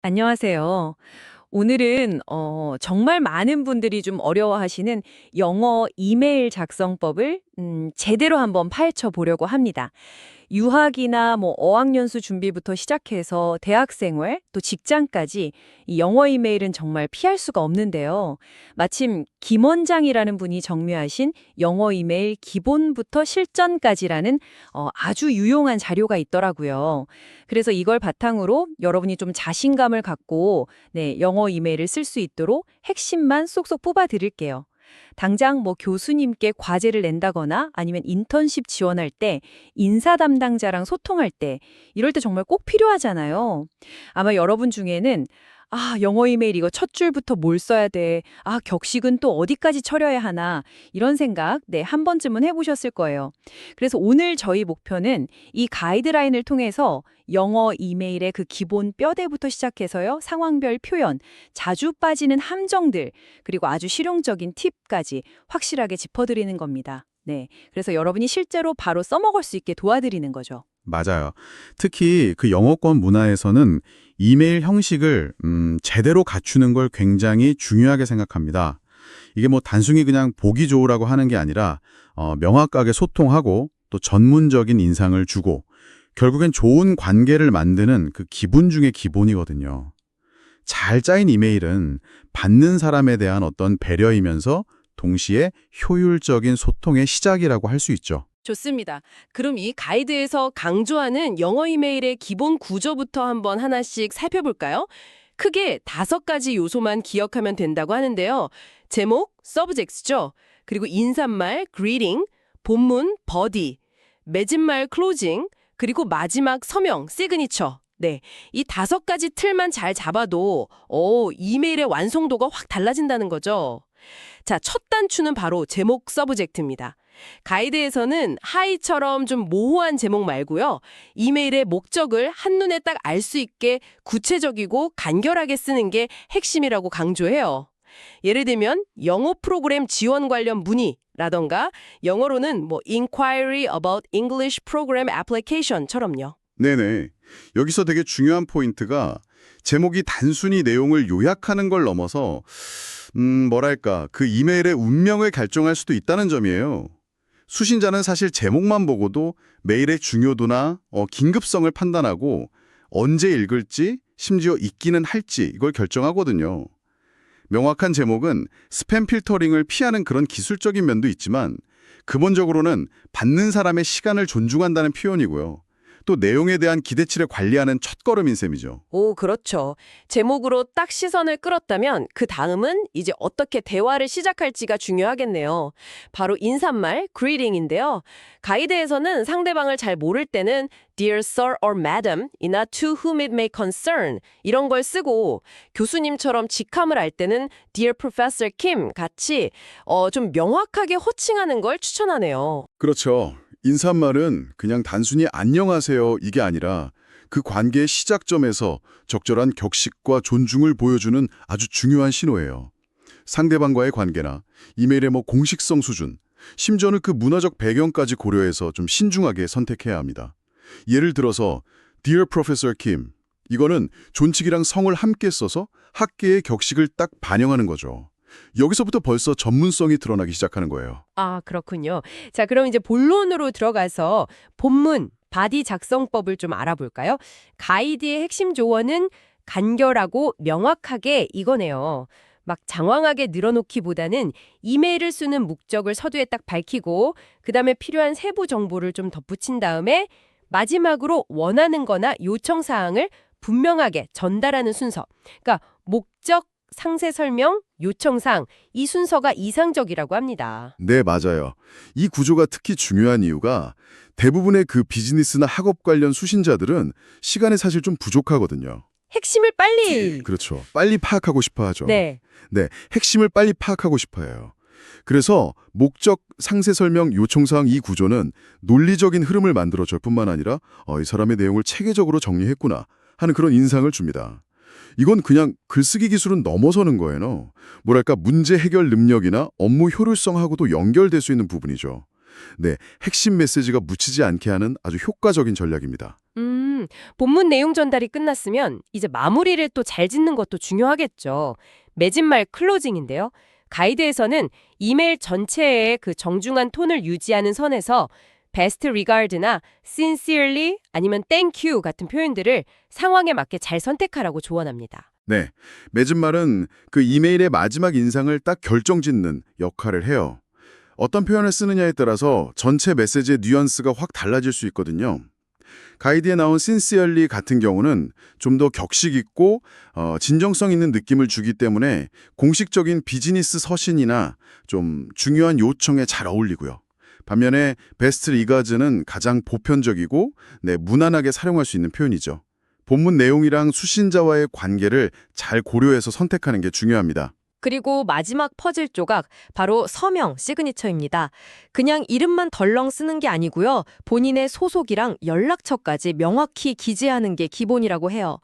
안녕하세요. 오늘은 정말 많은 분들이 좀 어려워하시는 영어 이메일 작성법을 제대로 한번 파헤쳐 보려고 합니다. 유학이나 뭐 어학연수 준비부터 시작해서 대학 생활, 또 직장까지 이 영어 이메일은 정말 피할 수가 없는데요. 마침 김 원장이라는 분이 정리하신 영어 이메일 기본부터 실전까지라는 아주 유용한 자료가 있더라고요. 그래서 이걸 바탕으로 여러분이 좀 자신감을 갖고 네, 영어 이메일을 쓸 수 있도록 핵심만 쏙쏙 뽑아 드릴게요. 당장 뭐 교수님께 과제를 낸다거나 아니면 인턴십 지원할 때 인사 담당자랑 소통할 때 이럴 때 정말 꼭 필요하잖아요. 아마 여러분 중에는 영어 이메일 이거 첫 줄부터 뭘 써야 돼. 격식은 또 어디까지 처려야 하나. 이런 생각, 네, 한 번쯤은 해보셨을 거예요. 그래서 오늘 저희 목표는 이 가이드라인을 통해서 영어 이메일의 그 기본 뼈대부터 시작해서요. 상황별 표현, 자주 빠지는 함정들, 그리고 아주 실용적인 팁까지 확실하게 짚어드리는 겁니다. 네. 그래서 여러분이 실제로 바로 써먹을 수 있게 도와드리는 거죠. 맞아요. 특히 그 영어권 문화에서는 이메일 형식을 제대로 갖추는 걸 굉장히 중요하게 생각합니다. 이게 뭐 단순히 그냥 보기 좋으라고 하는 게 아니라 명확하게 소통하고 또 전문적인 인상을 주고 결국엔 좋은 관계를 만드는 그 기본 중의 기본이거든요. 잘 짜인 이메일은 받는 사람에 대한 어떤 배려이면서 동시에 효율적인 소통의 시작이라고 할 수 있죠. 좋습니다. 그럼 이 가이드에서 강조하는 영어 이메일의 기본 구조부터 한번 하나씩 살펴볼까요? 크게 5가지 요소만 기억하면 된다고 하는데요. 제목, subject죠. 그리고 인사말, greeting, 본문, body, 맺은말, closing, 그리고 마지막 서명, signature. 네, 이 5가지 틀만 잘 잡아도 이메일의 완성도가 확 달라진다는 거죠. 자, 첫 단추는 바로 제목 서브젝트입니다. 가이드에서는 하이처럼 좀 모호한 제목 말고요. 이메일의 목적을 한눈에 딱 알 수 있게 구체적이고 간결하게 쓰는 게 핵심이라고 강조해요. 예를 들면 영어 프로그램 지원 관련 문의라던가 영어로는 뭐 inquiry about English program application처럼요. 네네. 여기서 되게 중요한 포인트가 제목이 단순히 내용을 요약하는 걸 넘어서 뭐랄까 그 이메일의 운명을 결정할 수도 있다는 점이에요. 수신자는 사실 제목만 보고도 메일의 중요도나 긴급성을 판단하고 언제 읽을지 심지어 읽기는 할지 이걸 결정하거든요. 명확한 제목은 스팸 필터링을 피하는 그런 기술적인 면도 있지만 근본적으로는 받는 사람의 시간을 존중한다는 표현이고요. 또 내용에 대한 기대치를 관리하는 첫걸음인 셈이죠. 오, 그렇죠. 제목으로 딱 시선을 끌었다면 그 다음은 이제 어떻게 대화를 시작할지가 중요하겠네요. 바로 인사말, greeting인데요. 가이드에서는 상대방을 잘 모를 때는 Dear Sir or Madam 이나 To whom it may concern 이런 걸 쓰고 교수님처럼 직함을 알 때는 Dear Professor Kim 같이 좀 명확하게 호칭하는 걸 추천하네요. 그렇죠. 인사말은 그냥 단순히 안녕하세요 이게 아니라 그 관계의 시작점에서 적절한 격식과 존중을 보여주는 아주 중요한 신호예요. 상대방과의 관계나 이메일의 공식성 수준, 심지어는 그 문화적 배경까지 고려해서 좀 신중하게 선택해야 합니다. 예를 들어서 Dear Professor Kim, 이거는 존칭이랑 성을 함께 써서 학계의 격식을 딱 반영하는 거죠. 여기서부터 벌써 전문성이 드러나기 시작하는 거예요. 아, 그렇군요. 자, 그럼 이제 본론으로 들어가서 본문, 바디 작성법을 좀 알아볼까요? 가이드의 핵심 조언은 간결하고 명확하게 이거네요. 막 장황하게 늘어놓기보다는 이메일을 쓰는 목적을 서두에 딱 밝히고 그다음에 필요한 세부 정보를 좀 덧붙인 다음에 마지막으로 원하는 거나 요청 사항을 분명하게 전달하는 순서. 그러니까 목적, 상세 설명, 요청사항 이 순서가 이상적이라고 합니다. 네, 맞아요. 이 구조가 특히 중요한 이유가 대부분의 그 비즈니스나 학업 관련 수신자들은 시간이 사실 좀 부족하거든요. 핵심을 빨리. 그렇죠. 빨리 파악하고 싶어 하죠. 네. 네, 핵심을 빨리 파악하고 싶어 해요. 그래서 목적, 상세 설명, 요청사항 이 구조는 논리적인 흐름을 만들어줄 뿐만 아니라 이 사람의 내용을 체계적으로 정리했구나 하는 그런 인상을 줍니다. 이건 그냥 글쓰기 기술은 넘어서는 거예요. 뭐랄까 문제 해결 능력이나 업무 효율성하고도 연결될 수 있는 부분이죠. 네, 핵심 메시지가 묻히지 않게 하는 아주 효과적인 전략입니다. 본문 내용 전달이 끝났으면 이제 마무리를 또 잘 짓는 것도 중요하겠죠. 맺은말 클로징인데요. 가이드에서는 이메일 전체에 그 정중한 톤을 유지하는 선에서 best regard나 sincerely 아니면 thank you 같은 표현들을 상황에 맞게 잘 선택하라고 조언합니다. 네, 맺은 말은 그 이메일의 마지막 인상을 딱 결정짓는 역할을 해요. 어떤 표현을 쓰느냐에 따라서 전체 메시지의 뉘앙스가 확 달라질 수 있거든요. 가이드에 나온 sincerely 같은 경우는 좀 더 격식 있고 진정성 있는 느낌을 주기 때문에 공식적인 비즈니스 서신이나 좀 중요한 요청에 잘 어울리고요. 반면에 best regards는 가장 보편적이고 무난하게 사용할 수 있는 표현이죠. 본문 내용이랑 수신자와의 관계를 잘 고려해서 선택하는 게 중요합니다. 그리고 마지막 퍼즐 조각, 바로 서명, 시그니처입니다. 그냥 이름만 덜렁 쓰는 게 아니고요. 본인의 소속이랑 연락처까지 명확히 기재하는 게 기본이라고 해요.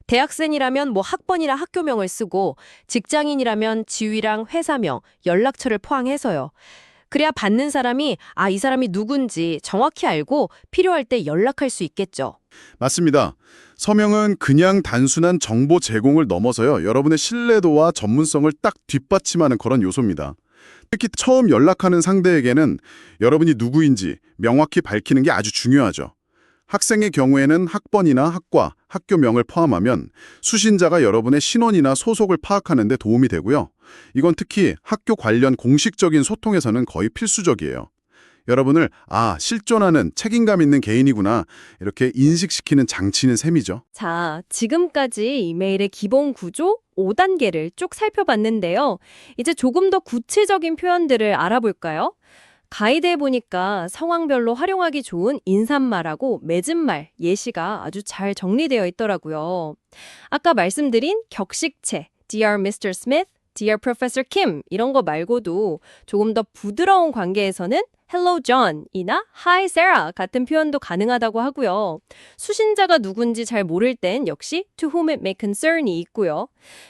대학생이라면 뭐 학번이랑 학교명을 쓰고 직장인이라면 지위랑 회사명, 연락처를 포함해서요. 그래야 받는 사람이 이 사람이 누군지 정확히 알고 필요할 때 연락할 수 있겠죠. 맞습니다. 서명은 그냥 단순한 정보 제공을 넘어서요. 여러분의 신뢰도와 전문성을 딱 뒷받침하는 그런 요소입니다. 특히 처음 연락하는 상대에게는 여러분이 누구인지 명확히 밝히는 게 아주 중요하죠. 학생의 경우에는 학번이나 학과, 학교명을 포함하면 수신자가 여러분의 신원이나 소속을 파악하는 데 도움이 되고요. 이건 특히 학교 관련 공식적인 소통에서는 거의 필수적이에요. 여러분을 실존하는 책임감 있는 개인이구나 이렇게 인식시키는 장치는 셈이죠. 자, 지금까지 이메일의 기본 구조 5단계를 쭉 살펴봤는데요. 이제 조금 더 구체적인 표현들을 알아볼까요? 가이드에 보니까 상황별로 활용하기 좋은 인사말하고 맺은말, 예시가 아주 잘 정리되어 있더라고요. 아까 말씀드린 격식체, Dear Mr. Smith, Dear Professor Kim 이런 거 말고도 조금 더 부드러운 관계에서는 Hello John이나 Hi Sarah 같은 표현도 가능하다고 하고요. 수신자가 누군지 잘 모를 땐 역시 To whom it may concern이 있고요.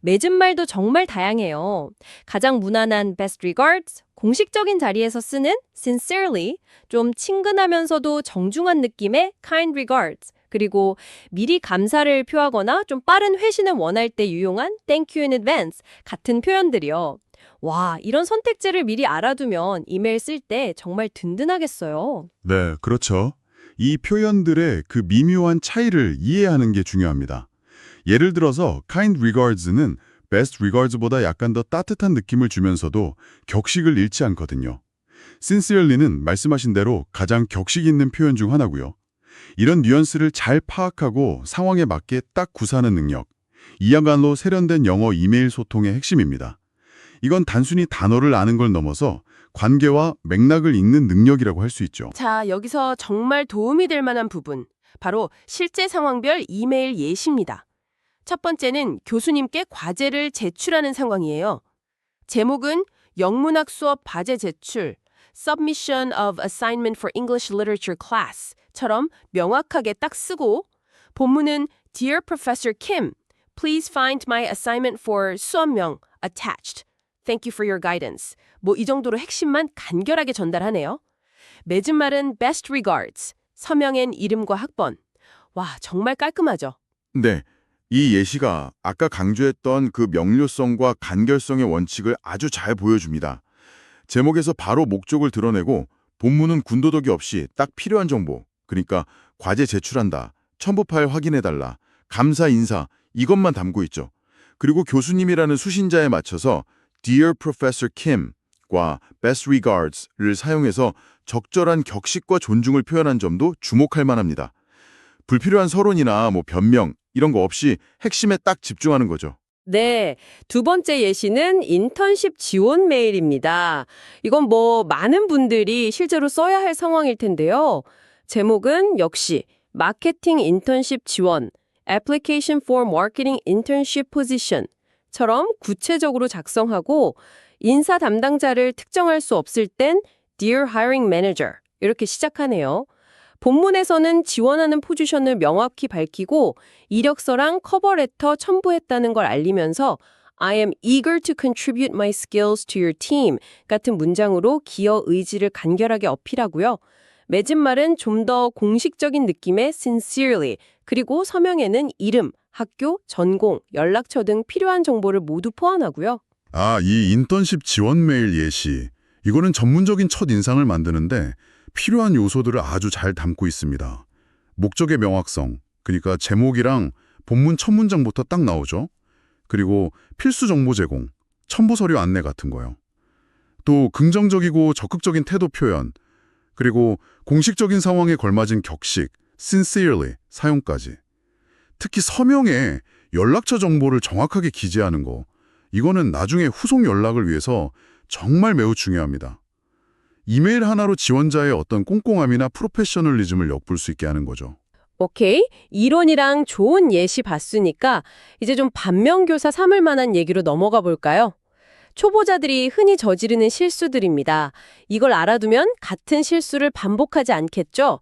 맺은말도 정말 다양해요. 가장 무난한 Best regards, 공식적인 자리에서 쓰는 Sincerely, 좀 친근하면서도 정중한 느낌의 Kind regards, 그리고 미리 감사를 표하거나 좀 빠른 회신을 원할 때 유용한 Thank you in advance 같은 표현들이요. 와, 이런 선택지를 미리 알아두면 이메일 쓸 때 정말 든든하겠어요. 네, 그렇죠. 이 표현들의 그 미묘한 차이를 이해하는 게 중요합니다. 예를 들어서 kind regards는 best regards보다 약간 더 따뜻한 느낌을 주면서도 격식을 잃지 않거든요. sincerely는 말씀하신 대로 가장 격식 있는 표현 중 하나고요. 이런 뉘앙스를 잘 파악하고 상황에 맞게 딱 구사하는 능력, 이야말로 세련된 영어 이메일 소통의 핵심입니다. 이건 단순히 단어를 아는 걸 넘어서 관계와 맥락을 읽는 능력이라고 할 수 있죠. 자, 여기서 정말 도움이 될 만한 부분, 바로 실제 상황별 이메일 예시입니다. 첫 번째는 교수님께 과제를 제출하는 상황이에요. 제목은 영문학 수업 과제 제출, Submission of Assignment for English Literature Class처럼 명확하게 딱 쓰고 본문은 Dear Professor Kim, please find my assignment for 수업명 attached. Thank you for your guidance. 뭐 이 정도로 핵심만 간결하게 전달하네요. 맺은 말은 best regards, 서명엔 이름과 학번. 와, 정말 깔끔하죠? 네, 이 예시가 아까 강조했던 그 명료성과 간결성의 원칙을 아주 잘 보여줍니다. 제목에서 바로 목적을 드러내고 본문은 군더더기 없이 딱 필요한 정보, 그러니까 과제 제출한다, 첨부 파일 확인해달라, 감사 인사 이것만 담고 있죠. 그리고 교수님이라는 수신자에 맞춰서 Dear Professor Kim과 Best Regards를 사용해서 적절한 격식과 존중을 표현한 점도 주목할 만합니다. 불필요한 서론이나 변명 이런 거 없이 핵심에 딱 집중하는 거죠. 네, 두 번째 예시는 인턴십 지원 메일입니다. 이건 많은 분들이 실제로 써야 할 상황일 텐데요. 제목은 역시 마케팅 인턴십 지원, Application for Marketing Internship Position처럼 구체적으로 작성하고 인사 담당자를 특정할 수 없을 땐 Dear Hiring Manager 이렇게 시작하네요. 본문에서는 지원하는 포지션을 명확히 밝히고 이력서랑 커버레터 첨부했다는 걸 알리면서 I am eager to contribute my skills to your team 같은 문장으로 기여 의지를 간결하게 어필하고요. 맺은 말은 좀 더 공식적인 느낌의 sincerely, 그리고 서명에는 이름, 학교, 전공, 연락처 등 필요한 정보를 모두 포함하고요. 아, 이 인턴십 지원 메일 예시. 이거는 전문적인 첫인상을 만드는데 필요한 요소들을 아주 잘 담고 있습니다. 목적의 명확성, 그러니까 제목이랑 본문 첫 문장부터 딱 나오죠. 그리고 필수 정보 제공, 첨부 서류 안내 같은 거요. 또 긍정적이고 적극적인 태도 표현, 그리고 공식적인 상황에 걸맞은 격식, sincerely 사용까지. 특히 서명에 연락처 정보를 정확하게 기재하는 거, 이거는 나중에 후속 연락을 위해서 정말 매우 중요합니다. 이메일 하나로 지원자의 어떤 꼼꼼함이나 프로페셔널리즘을 엿볼 수 있게 하는 거죠. 오케이. 이론이랑 좋은 예시 봤으니까 이제 좀 반면교사 삼을 만한 얘기로 넘어가 볼까요? 초보자들이 흔히 저지르는 실수들입니다. 이걸 알아두면 같은 실수를 반복하지 않겠죠?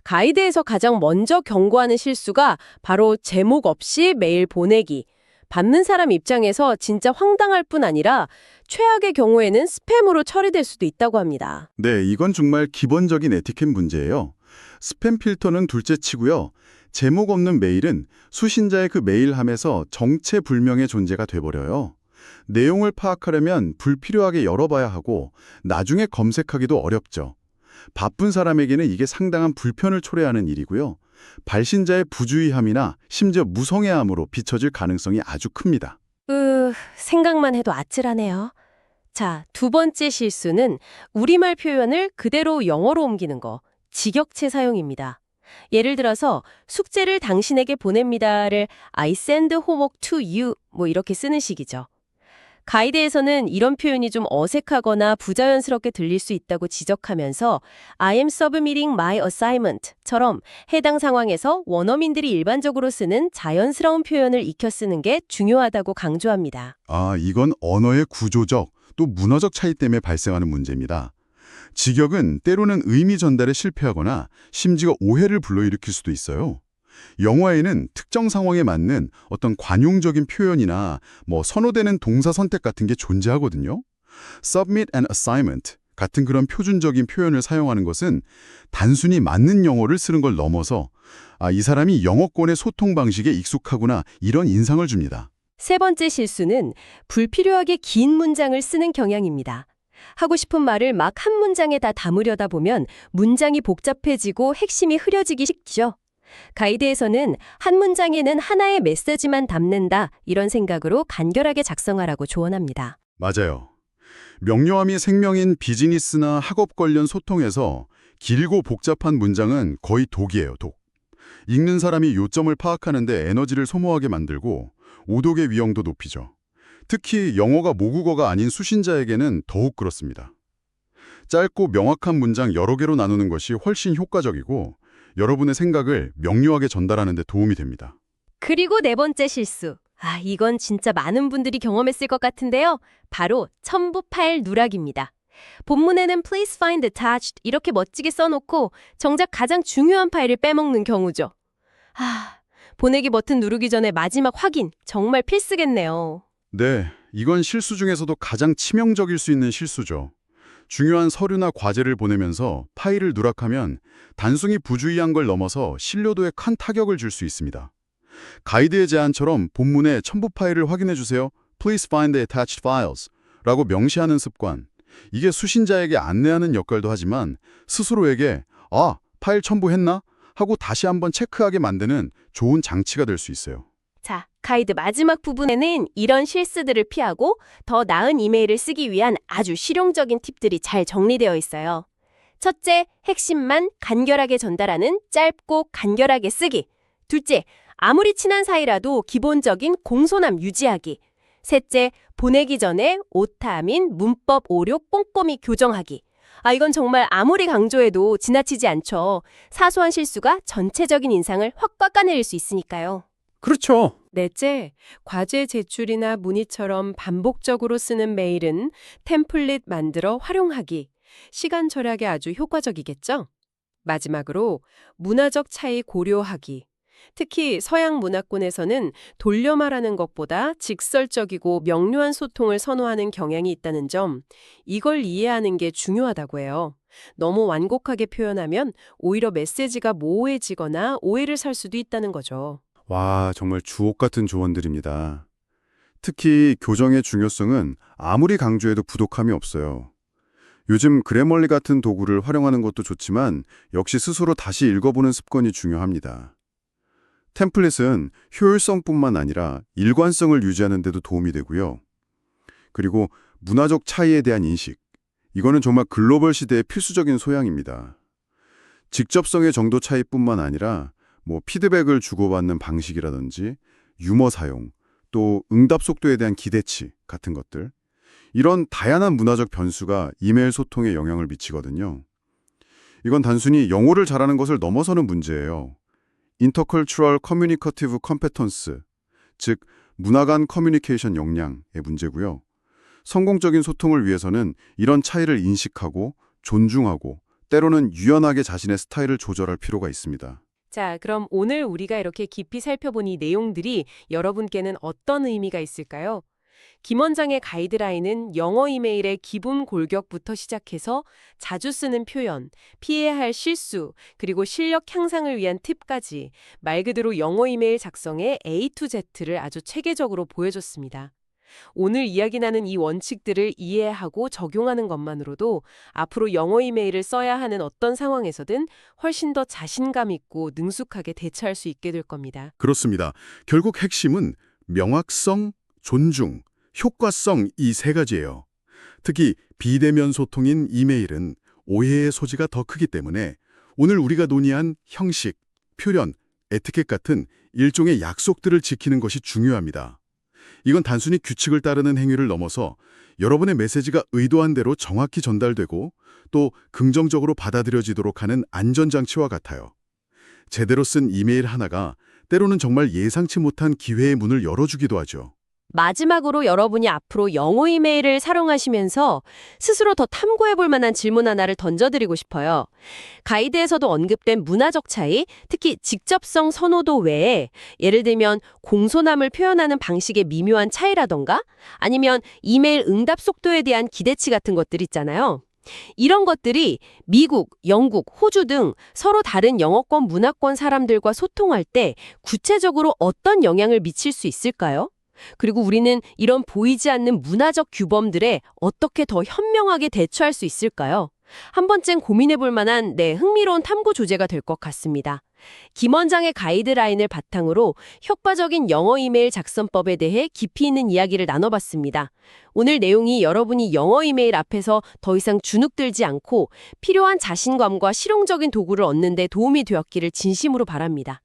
가이드에서 가장 먼저 경고하는 실수가 바로 제목 없이 메일 보내기. 받는 사람 입장에서 진짜 황당할 뿐 아니라 최악의 경우에는 스팸으로 처리될 수도 있다고 합니다. 네, 이건 정말 기본적인 에티켓 문제예요. 스팸 필터는 둘째치고요. 제목 없는 메일은 수신자의 그 메일함에서 정체불명의 존재가 돼버려요. 내용을 파악하려면 불필요하게 열어봐야 하고 나중에 검색하기도 어렵죠. 바쁜 사람에게는 이게 상당한 불편을 초래하는 일이고요. 발신자의 부주의함이나 심지어 무성애함으로 비춰질 가능성이 아주 큽니다. 생각만 해도 아찔하네요. 자, 두 번째 실수는 우리말 표현을 그대로 영어로 옮기는 거, 직역체 사용입니다. 예를 들어서 숙제를 당신에게 보냅니다를 I send homework to you 뭐 이렇게 쓰는 식이죠. 가이드에서는 이런 표현이 좀 어색하거나 부자연스럽게 들릴 수 있다고 지적하면서 I am submitting my assignment처럼 해당 상황에서 원어민들이 일반적으로 쓰는 자연스러운 표현을 익혀 쓰는 게 중요하다고 강조합니다. 아, 이건 언어의 구조적 또 문화적 차이 때문에 발생하는 문제입니다. 직역은 때로는 의미 전달에 실패하거나 심지어 오해를 불러일으킬 수도 있어요. 영어에는 특정 상황에 맞는 어떤 관용적인 표현이나 선호되는 동사 선택 같은 게 존재하거든요. Submit an assignment 같은 그런 표준적인 표현을 사용하는 것은 단순히 맞는 영어를 쓰는 걸 넘어서 이 사람이 영어권의 소통 방식에 익숙하구나 이런 인상을 줍니다. 세 번째 실수는 불필요하게 긴 문장을 쓰는 경향입니다. 하고 싶은 말을 막 한 문장에 다 담으려다 보면 문장이 복잡해지고 핵심이 흐려지기 쉽죠. 가이드에서는 한 문장에는 하나의 메시지만 담는다 이런 생각으로 간결하게 작성하라고 조언합니다. 맞아요. 명료함이 생명인 비즈니스나 학업 관련 소통에서 길고 복잡한 문장은 거의 독이에요, 독. 읽는 사람이 요점을 파악하는데 에너지를 소모하게 만들고 오독의 위험도 높이죠. 특히 영어가 모국어가 아닌 수신자에게는 더욱 그렇습니다. 짧고 명확한 문장 여러 개로 나누는 것이 훨씬 효과적이고 여러분의 생각을 명료하게 전달하는 데 도움이 됩니다. 그리고 네 번째 실수. 이건 진짜 많은 분들이 경험했을 것 같은데요. 바로 첨부 파일 누락입니다. 본문에는 please find attached 이렇게 멋지게 써놓고 정작 가장 중요한 파일을 빼먹는 경우죠. 보내기 버튼 누르기 전에 마지막 확인 정말 필수겠네요. 네, 이건 실수 중에서도 가장 치명적일 수 있는 실수죠. 중요한 서류나 과제를 보내면서 파일을 누락하면 단순히 부주의한 걸 넘어서 신뢰도에 큰 타격을 줄 수 있습니다. 가이드의 제안처럼 본문에 첨부 파일을 확인해 주세요. Please find the attached files 라고 명시하는 습관. 이게 수신자에게 안내하는 역할도 하지만 스스로에게 파일 첨부했나? 하고 다시 한번 체크하게 만드는 좋은 장치가 될 수 있어요. 자, 가이드 마지막 부분에는 이런 실수들을 피하고 더 나은 이메일을 쓰기 위한 아주 실용적인 팁들이 잘 정리되어 있어요. 첫째, 핵심만 간결하게 전달하는 짧고 간결하게 쓰기. 둘째, 아무리 친한 사이라도 기본적인 공손함 유지하기. 셋째, 보내기 전에 오타 민 문법 오류 꼼꼼히 교정하기. 이건 정말 아무리 강조해도 지나치지 않죠. 사소한 실수가 전체적인 인상을 확 깎아내릴 수 있으니까요. 그렇죠. 넷째, 과제 제출이나 문의처럼 반복적으로 쓰는 메일은 템플릿 만들어 활용하기. 시간 절약에 아주 효과적이겠죠? 마지막으로 문화적 차이 고려하기. 특히 서양 문화권에서는 돌려 말하는 것보다 직설적이고 명료한 소통을 선호하는 경향이 있다는 점, 이걸 이해하는 게 중요하다고 해요. 너무 완곡하게 표현하면 오히려 메시지가 모호해지거나 오해를 살 수도 있다는 거죠. 와, 정말 주옥 같은 조언들입니다. 특히 교정의 중요성은 아무리 강조해도 부족함이 없어요. 요즘 그래멀리 같은 도구를 활용하는 것도 좋지만 역시 스스로 다시 읽어보는 습관이 중요합니다. 템플릿은 효율성뿐만 아니라 일관성을 유지하는 데도 도움이 되고요. 그리고 문화적 차이에 대한 인식. 이거는 정말 글로벌 시대의 필수적인 소양입니다. 직접성의 정도 차이뿐만 아니라 피드백을 주고받는 방식이라든지 유머 사용, 또 응답 속도에 대한 기대치 같은 것들. 이런 다양한 문화적 변수가 이메일 소통에 영향을 미치거든요. 이건 단순히 영어를 잘하는 것을 넘어서는 문제예요. 인터컬처럴 커뮤니커티브 컴페턴스, 즉 문화 간 커뮤니케이션 역량의 문제고요. 성공적인 소통을 위해서는 이런 차이를 인식하고 존중하고 때로는 유연하게 자신의 스타일을 조절할 필요가 있습니다. 자, 그럼 오늘 우리가 이렇게 깊이 살펴본 이 내용들이 여러분께는 어떤 의미가 있을까요? 김 원장의 가이드라인은 영어 이메일의 기본 골격부터 시작해서 자주 쓰는 표현, 피해야 할 실수, 그리고 실력 향상을 위한 팁까지 말 그대로 영어 이메일 작성의 A to Z를 아주 체계적으로 보여줬습니다. 오늘 이야기 나눈 이 원칙들을 이해하고 적용하는 것만으로도 앞으로 영어 이메일을 써야 하는 어떤 상황에서든 훨씬 더 자신감 있고 능숙하게 대처할 수 있게 될 겁니다. 그렇습니다. 결국 핵심은 명확성, 존중, 효과성 이 세 가지예요. 특히 비대면 소통인 이메일은 오해의 소지가 더 크기 때문에 오늘 우리가 논의한 형식, 표현, 에티켓 같은 일종의 약속들을 지키는 것이 중요합니다. 이건 단순히 규칙을 따르는 행위를 넘어서 여러분의 메시지가 의도한 대로 정확히 전달되고 또 긍정적으로 받아들여지도록 하는 안전장치와 같아요. 제대로 쓴 이메일 하나가 때로는 정말 예상치 못한 기회의 문을 열어주기도 하죠. 마지막으로 여러분이 앞으로 영어 이메일을 사용하시면서 스스로 더 탐구해볼 만한 질문 하나를 던져드리고 싶어요. 가이드에서도 언급된 문화적 차이, 특히 직접성 선호도 외에 예를 들면 공손함을 표현하는 방식의 미묘한 차이라던가 아니면 이메일 응답 속도에 대한 기대치 같은 것들 있잖아요. 이런 것들이 미국, 영국, 호주 등 서로 다른 영어권 문화권 사람들과 소통할 때 구체적으로 어떤 영향을 미칠 수 있을까요? 그리고 우리는 이런 보이지 않는 문화적 규범들에 어떻게 더 현명하게 대처할 수 있을까요? 한 번쯤 고민해볼 만한 흥미로운 탐구 주제가 될 것 같습니다. 김 원장의 가이드라인을 바탕으로 효과적인 영어 이메일 작성법에 대해 깊이 있는 이야기를 나눠봤습니다. 오늘 내용이 여러분이 영어 이메일 앞에서 더 이상 주눅들지 않고 필요한 자신감과 실용적인 도구를 얻는 데 도움이 되었기를 진심으로 바랍니다.